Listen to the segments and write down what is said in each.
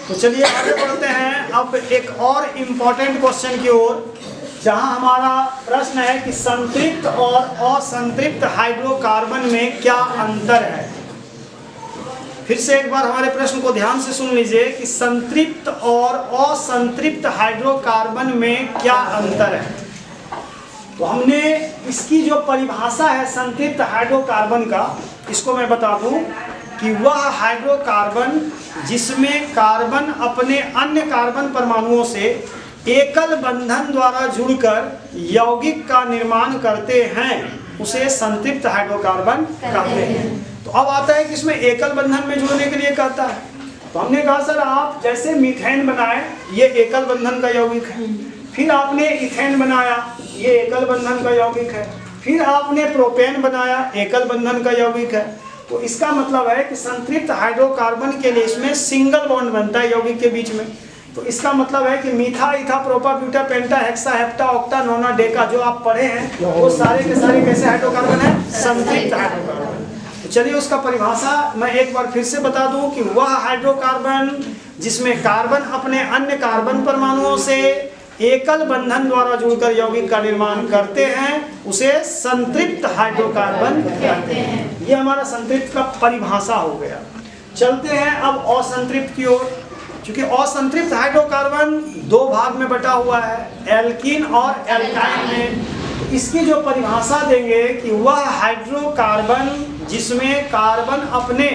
तो चलिए आगे बढ़ते हैं अब एक और इम्पोर्टेंट क्वेश्चन की ओर, जहां हमारा प्रश्न है कि संतृप्त और असंतृप्त हाइड्रोकार्बन में क्या अंतर है। फिर से एक बार हमारे प्रश्न को ध्यान से सुन लीजिए कि संतृप्त और असंतृप्त हाइड्रोकार्बन में क्या अंतर है। तो हमने इसकी जो परिभाषा है संतृप्त हाइड्रोकार्बन का, इसको मैं बता दूं कि वह हाइड्रोकार्बन जिसमें कार्बन अपने अन्य कार्बन परमाणुओं से एकल बंधन द्वारा जुड़कर यौगिक का निर्माण करते हैं, उसे संतृप्त हाइड्रोकार्बन कहते हैं। तो अब आता है कि इसमें एकल बंधन में जुड़ने के लिए कहता है। तो हमने कहा सर आप जैसे मीथेन बनाए, ये एकल बंधन का यौगिक है। फिर आपने इथेन बनाया, ये एकल बंधन का यौगिक है। फिर आपने प्रोपेन बनाया, एकल बंधन का यौगिक है। तो इसका मतलब है कि संतृप्त हाइड्रोकार्बन के लिए इसमें सिंगल बॉन्ड बनता है यौगिक के बीच में। तो इसका मतलब है कि मीथा, इथा, प्रोपा, ब्यूटा, पेंटा, हेक्सा, हेप्टा, ऑक्टा, नोना, डेका जो आप पढ़े हैं वो सारे के सारे कैसे हाइड्रोकार्बन है? संतृप्त हाइड्रोकार्बन। तो चलिए उसका परिभाषा मैं एक बार फिर से बता दूं कि वह हाइड्रोकार्बन जिसमें कार्बन अपने अन्य कार्बन परमाणुओं से एकल बंधन द्वारा जुड़कर यौगिक का निर्माण करते हैं, उसे संतृप्त हाइड्रोकार्बन कहते हैं। ये हमारा संतृप्त का परिभाषा हो गया। चलते हैं अब असंतृप्त की ओर। क्योंकि असंतृप्त हाइड्रोकार्बन दो भाग में बटा हुआ है, एल्कीन और एल्काइन में। इसकी जो परिभाषा देंगे कि वह हाइड्रोकार्बन जिसमें कार्बन अपने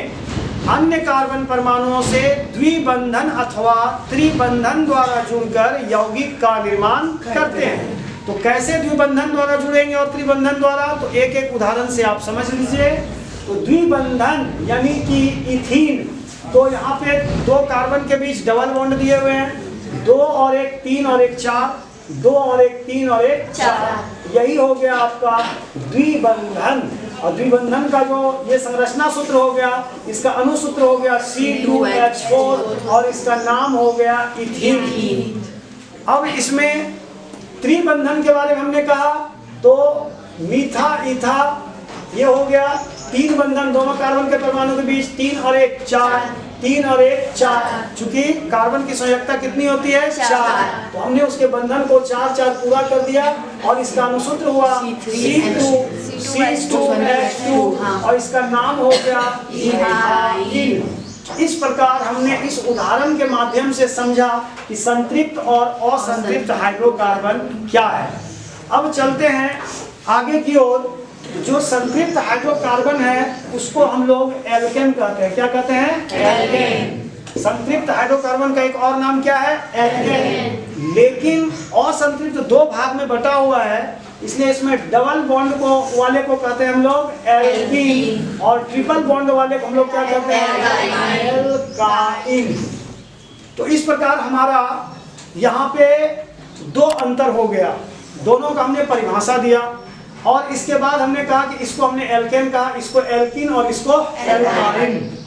अन्य कार्बन परमाणुओं से द्विबंधन अथवा त्रिबंधन द्वारा जुड़कर यौगिक का निर्माण करते हैं। तो कैसे द्विबंधन द्वारा जुड़ेंगे और त्रिबंधन द्वारा, तो एक एक उदाहरण से आप समझ लीजिए। तो द्विबंधन यानी कि इथीन, तो यहाँ पे दो कार्बन के बीच डबल बॉन्ड दिए हुए हैं, 2 और 1 3 और 1 4, 2 और 1 3 और 1 4, यही हो गया आपका द्विबंधन। और द्विबंधन का जो ये संरचना सूत्र हो गया, इसका अनुसूत्र हो गया C2H4 और इसका नाम हो गया इथीन। अब इसमें त्रिबंधन के बारे में हमने कहा, तो मीथा, इथा, ये हो गया 3 बंधन दोनों कार्बन के परमाणु के बीच, 3 और 1 4, 3 और 1 4। चूंकि कार्बन की संयोजकता कितनी होती है? 4। तो हमने उसके बंधन को 4 4 पूरा कर दिया और इसका अनुसूत्र हुआ C2H2 और इसका नाम हो गया इथाइल। इस प्रकार हमने इस उदाहरण के माध्यम से समझा कि संतृप्त और असंतृप्त हाइड्रोकार्बन क्या है। अब चलते हैं आगे की ओर। जो संतृप्त हाइड्रोकार्बन है उसको हम लोग एल्केन कहते हैं। क्या कहते हैं? एल्केन। संतृप्त हाइड्रोकार्बन का एक और नाम क्या है? एल्केन। लेकिन असंतृप्त दो भाग में बटा हुआ है, इसलिए इसमें डबल बॉन्ड को वाले को कहते हैं हम लोग एल्कीन, और ट्रिपल बॉन्ड वाले को हम लोग क्या कहते हैं? एल्काइन। तो इस प्रकार हमारा यहाँ पे दो अंतर हो गया, दोनों का हमने परिभाषा दिया और इसके बाद हमने कहा कि इसको हमने एल्केन कहा, इसको एल्कीन और इसको एल्काइन।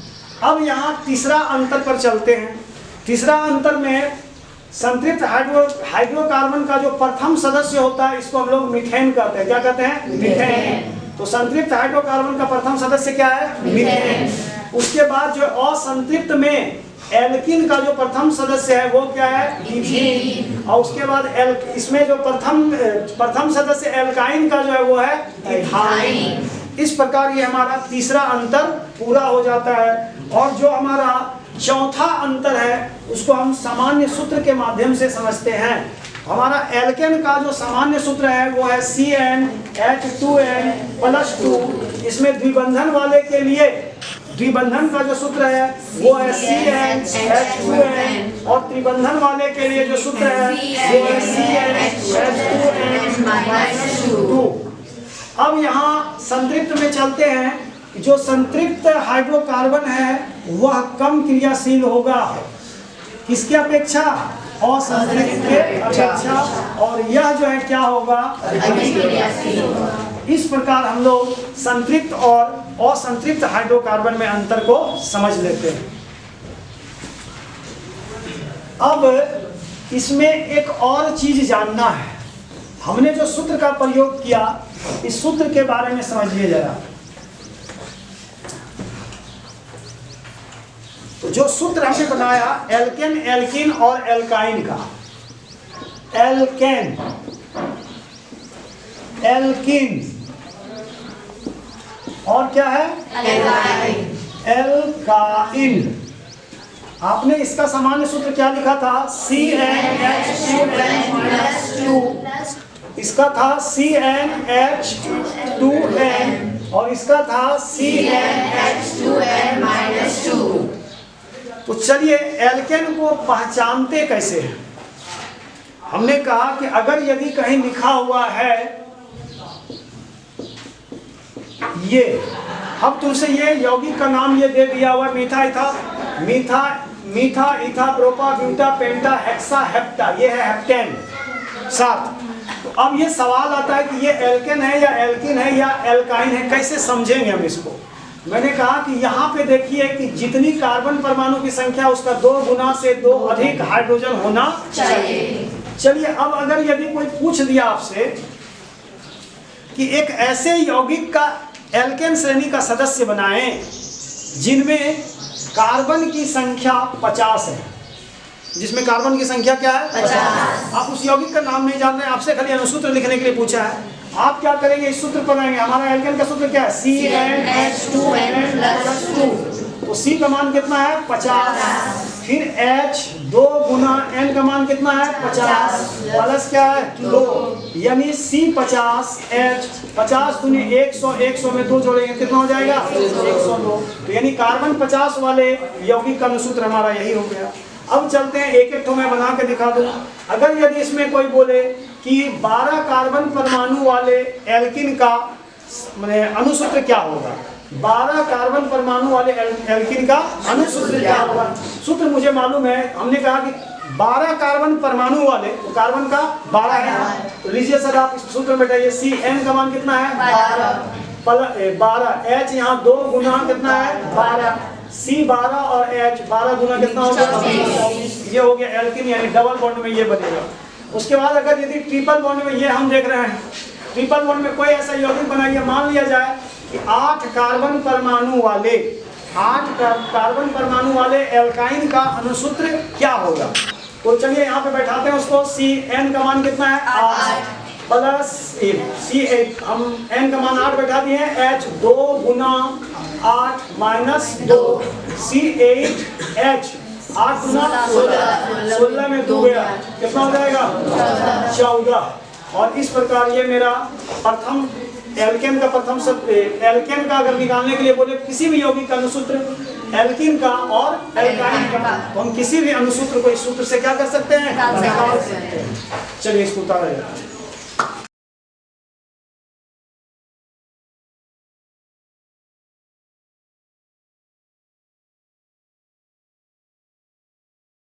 अब यहाँ तीसरा अंतर पर चलते हैं। तीसरा अंतर में संतृप्त हाइड्रोकार्बन का जो प्रथम सदस्य होता है इसको हम लोग मीथेन कहते हैं। क्या कहते हैं? मीथेन। तो संतृप्त हाइड्रोकार्बन का प्रथम सदस्य क्या है? मीथेन। उसके बाद जो असंतृप्त में एल्कीन का जो प्रथम सदस्य है वो क्या है? इथीन। और उसके बाद इसमें जो प्रथम सदस्य एल्काइन का जो है वो है इथाइन। इस प्रकार ये हमारा तीसरा अंतर पूरा हो जाता है। और जो हमारा चौथा अंतर है उसको हम सामान्य सूत्र के माध्यम से समझते हैं। हमारा एल्केन का जो सामान्य सूत्र है वो है CnH2n+2। इसमें द्विबंधन वाले के लिए द्विबंधन का जो सूत्र है वो है CnH2n और त्रिबंधन वाले के लिए जो सूत्र है वो है CnH2n-2। अब यहाँ संतृप्त में चलते हैं। जो संतृप्त हाइड्रोकार्बन है वह कम क्रियाशील होगा, किसके अपेक्षा? असंतृप्त के अपेक्षा। और यह जो है क्या होगा? अधिक क्रियाशील होगा। इस प्रकार हम लोग संतृप्त और असंतृप्त हाइड्रोकार्बन में अंतर को समझ लेते हैं। अब इसमें एक और चीज जानना है। हमने जो सूत्र का प्रयोग किया, इस सूत्र के बारे में समझिए जरा। तो जो सूत्र हमने बनाया एल्केन, एल्कीन और एल्काइन का, एल्केन, एल्कीन और क्या है एल्काइन। आपने इसका सामान्य सूत्र क्या लिखा था? CnH2n-2, इसका था CnH2n और इसका था CnH2n-2। तो चलिए एल्केन को पहचानते कैसे हैं? हमने कहा कि अगर यदि कहीं लिखा हुआ है ये, अब तुमसे ये यौगिक का नाम ये दे दिया हुआ मीथा इथा, मीथा इथा प्रोपा ब्यूटा पेंटा हेक्सा हेप्टा, ये है हेप्टेन 7। तो अब ये सवाल आता है कि ये एल्केन है या एल्किन है या एल्काइन है, कैसे समझेंगे हम इसको? मैंने कहा कि यहाँ पे देखिए कि जितनी कार्बन परमाणु की संख्या उसका 2 गुना से 2 अधिक हाइड्रोजन होना चाहिए। चलिए अब अगर यदि कोई पूछ दिया आपसे कि एक ऐसे यौगिक का एल्केन श्रेणी का सदस्य बनाएं जिनमें कार्बन की संख्या 50 है, जिसमें कार्बन की संख्या क्या है 50। आप उस यौगिक का नाम नहीं जान रहे हैं, आपसे खाली अनुसूत्र लिखने के लिए पूछा है। आप क्या करेंगे? इस सूत्र पर आएंगे। हमारा एल्केन का सूत्र क्या है? CnH2n+2। तो C का मान कितना है 50, फिर H 2 गुना N का मान कितना है 50 प्लस क्या है 2, यानी C 50 H 50 दुनी 100, 100 में 2 जोड़ेंगे कितना हो जाएगा 102। तो यानी कार्बन 50 वाले यौगिक का अनुसूत्र हमारा यही हो गया। अब चलते हैं एक एक ठो मैं बना के दिखा दूं। अगर यदि इसमें कोई बोले कि 12 कार्बन परमाणु वाले एल्किन का माने अनुसूत्र क्या होगा, 12 कार्बन परमाणु वाले एल्किन का अनुसूत्र क्या होगा? सूत्र मुझे मालूम है, हमने कहा कि 12 कार्बन परमाणु वाले, तो कार्बन का 12 है। तो लीजिए सर आप इस सूत्र में बैठाइए, CN का मान कितना है 12, H यहाँ 2 गुना कितना है 12, C 12 और H 12 गुना कितना होगा 24। ये हो गया एल्किन, यानी डबल बॉन्ड में ये बनेगा। उसके बाद अगर यदि ट्रिपल बॉन्ड में ये हम देख रहे हैं, ट्रिपल बॉन्ड में कोई ऐसा यौगिक बनाइए, मान लिया जाए कि 8 कार्बन परमाणु वाले एल्काइन का अनुसूत्र क्या होगा? तो चलिए यहाँ पे बैठाते हैं उसको। CN का मान कितना है 8 प्लस C8, हम N का मान 8 बैठा दिए हैं, H 2 गुना 8 माइनस 2, C8H 8 गुना 16 में 2 गया, कितना हो जाएगा 14। और इस प्रकार ये मेरा प्रथम एल्केन का प्रथम शब्द। एल्केन का अगर निकालने के लिए बोले किसी भी यौगिक का अनुसूत्र एल्किन का और एल्काइन का, तो हम किसी भी अनुसूत्र को इस सूत्र से क्या कर सकते हैं निकाल सकते हैं। चलिए इसको उतारा जाए।